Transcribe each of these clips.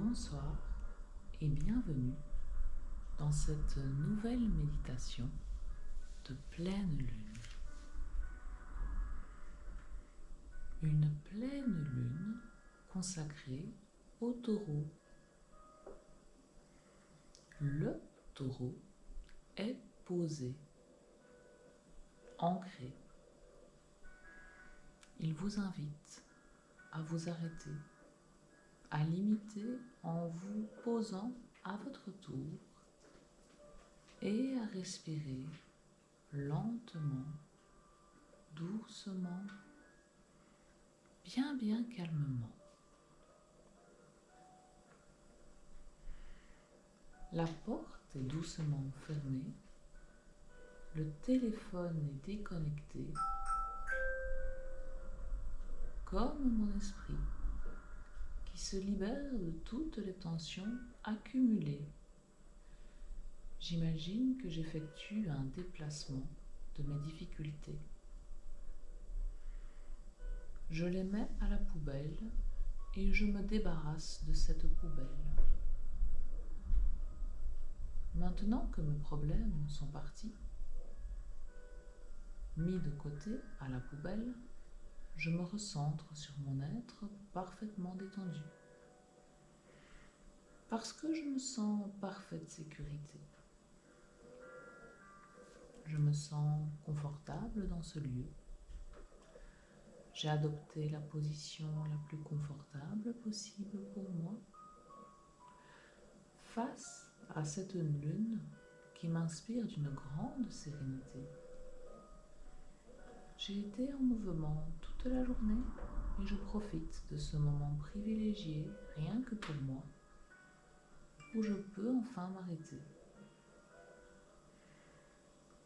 Bonsoir et bienvenue dans cette nouvelle méditation de pleine lune. Une pleine lune consacrée au taureau. Le taureau est posé, ancré. Il vous invite à vous arrêter, à l'imiter en vous posant à votre tour et à respirer lentement, doucement, bien calmement. La porte est doucement fermée, le téléphone est déconnecté, comme mon esprit qui se libère de toutes les tensions accumulées. J'imagine que j'effectue un déplacement de mes difficultés. Je les mets à la poubelle et je me débarrasse de cette poubelle. Maintenant que mes problèmes sont partis, mis de côté à la poubelle, je me recentre sur mon être parfaitement détendu. Parce que je me sens en parfaite sécurité. Je me sens confortable dans ce lieu. J'ai adopté la position la plus confortable possible pour moi, face à cette lune qui m'inspire d'une grande sérénité. J'ai été en mouvement toute la journée et je profite de ce moment privilégié, rien que pour moi, où je peux enfin m'arrêter.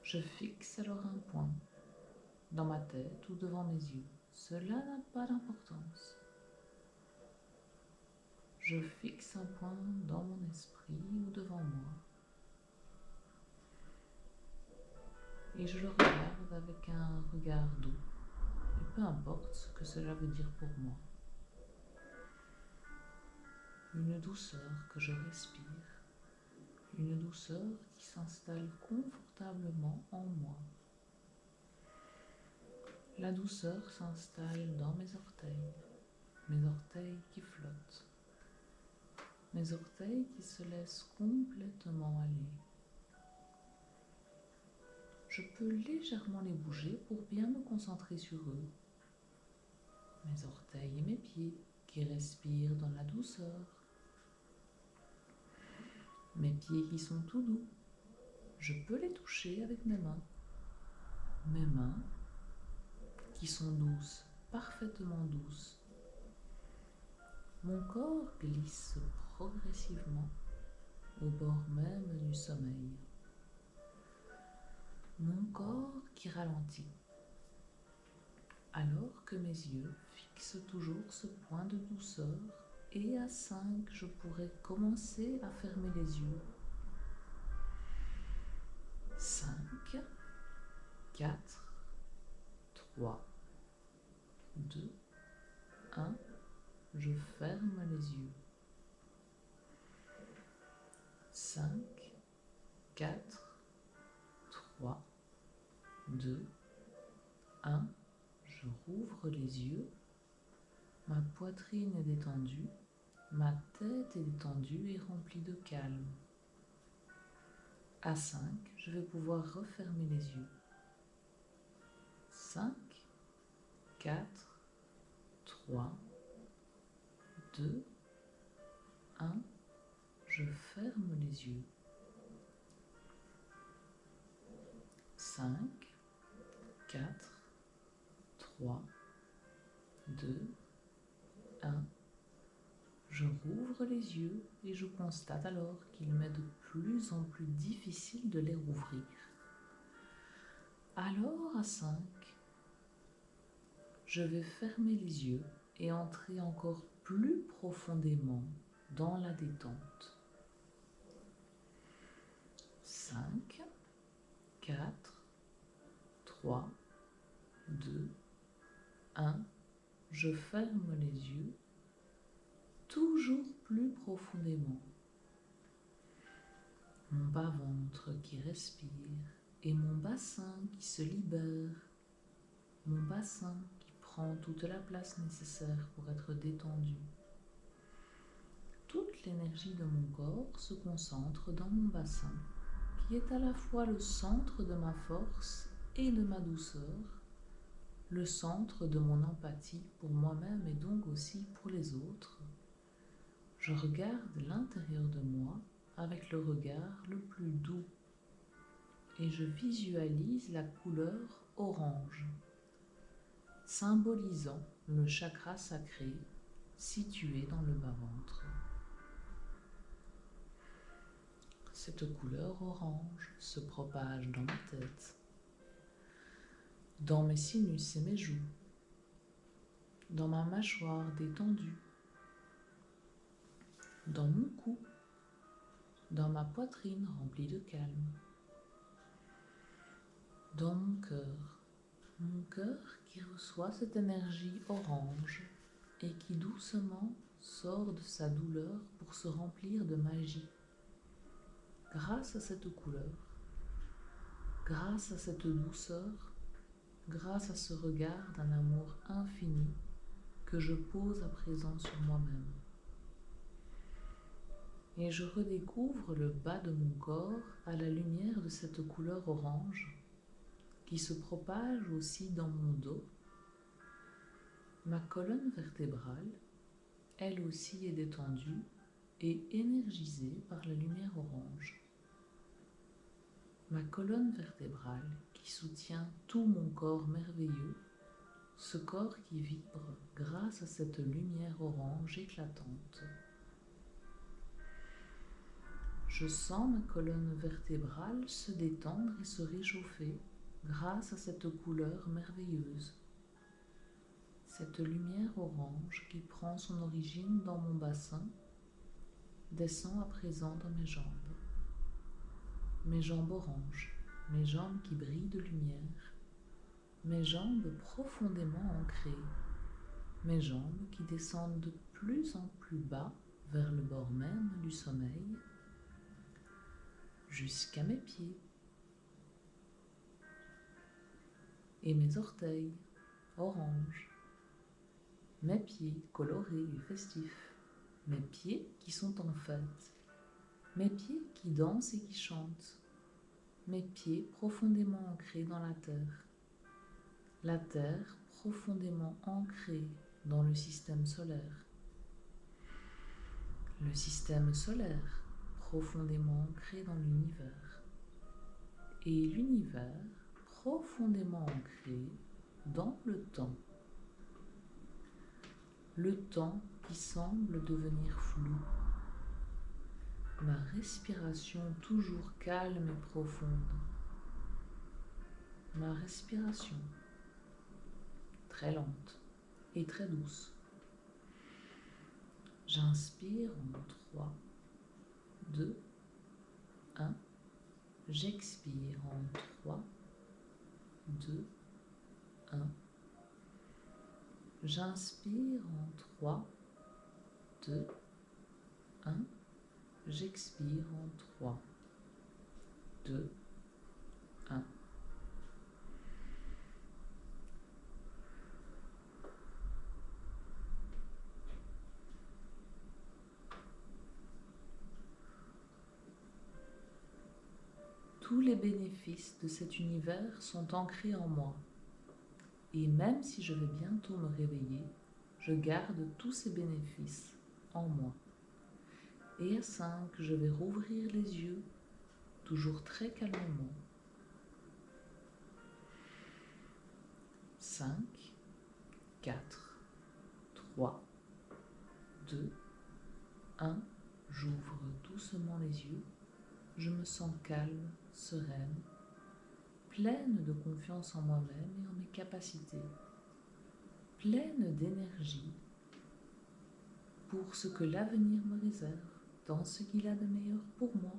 Je fixe alors un point, dans ma tête ou devant mes yeux. Cela n'a pas d'importance. Je fixe un point dans mon esprit ou devant moi. Et je le regarde avec un regard doux, et peu importe ce que cela veut dire pour moi. Une douceur que je respire, une douceur qui s'installe confortablement en moi. La douceur s'installe dans mes orteils qui flottent, mes orteils qui se laissent complètement aller. Je peux légèrement les bouger pour bien me concentrer sur eux. Mes orteils et mes pieds qui respirent dans la douceur. Mes pieds qui sont tout doux. Je peux les toucher avec mes mains. Mes mains qui sont douces, parfaitement douces. Mon corps glisse progressivement au bord même du sommeil. Mon corps qui ralentit, alors que mes yeux fixent toujours ce point de douceur, et à 5, je pourrais commencer à fermer les yeux. 5, 4, 3, 2, 1, je ferme les yeux. 5, 4, 3, 2, 1, je rouvre les yeux. Ma poitrine est détendue, ma tête est détendue et remplie de calme. À 5, je vais pouvoir refermer les yeux. 5, 4, 3, 2, 1, je ferme les yeux. 5, 4, 3, 2, 1, je rouvre les yeux et je constate alors qu'il m'est de plus en plus difficile de les rouvrir. Alors à 5, je vais fermer les yeux et entrer encore plus profondément dans la détente. 5, 4, 3, 2, 1, je ferme les yeux toujours plus profondément. Mon bas-ventre qui respire et mon bassin qui se libère. Mon bassin qui prend toute la place nécessaire pour être détendu. Toute l'énergie de mon corps se concentre dans mon bassin, qui est à la fois le centre de ma force et de ma douceur, le centre de mon empathie pour moi-même et donc aussi pour les autres. Je regarde l'intérieur de moi avec le regard le plus doux et je visualise la couleur orange, symbolisant le chakra sacré situé dans le bas-ventre. Cette couleur orange se propage dans ma tête, dans mes sinus et mes joues, dans ma mâchoire détendue, dans mon cou, dans ma poitrine remplie de calme, dans mon cœur qui reçoit cette énergie orange et qui doucement sort de sa douleur pour se remplir de magie. Grâce à cette couleur, grâce à cette douceur, grâce à ce regard d'un amour infini que je pose à présent sur moi-même. Et je redécouvre le bas de mon corps à la lumière de cette couleur orange qui se propage aussi dans mon dos. Ma colonne vertébrale, elle aussi est détendue et énergisée par la lumière orange. Ma colonne vertébrale qui soutient tout mon corps merveilleux, ce corps qui vibre grâce à cette lumière orange éclatante. Je sens ma colonne vertébrale se détendre et se réchauffer grâce à cette couleur merveilleuse. Cette lumière orange qui prend son origine dans mon bassin descend à présent dans mes jambes. Mes jambes oranges, mes jambes qui brillent de lumière, mes jambes profondément ancrées, mes jambes qui descendent de plus en plus bas vers le bord même du sommeil, jusqu'à mes pieds et mes orteils orange, mes pieds colorés et festifs, mes pieds qui sont en fête, mes pieds qui dansent et qui chantent, mes pieds profondément ancrés dans la terre profondément ancrée dans le système solaire profondément ancré dans l'univers, et l'univers profondément ancré dans le temps qui semble devenir flou, ma respiration toujours calme et profonde, ma respiration très lente et très douce. J'inspire en 3, 2, 1. J'expire en 3, 2, 1. J'inspire en 3, 2, 1. J'expire en 3, 2, 1. Tous les bénéfices de cet univers sont ancrés en moi. Et même si je vais bientôt me réveiller, je garde tous ces bénéfices en moi. Et à 5, je vais rouvrir les yeux, toujours très calmement. 5, 4, 3, 2, 1. J'ouvre doucement les yeux. Je me sens calme, sereine, pleine de confiance en moi-même et en mes capacités, pleine d'énergie pour ce que l'avenir me réserve, dans ce qu'il a de meilleur pour moi.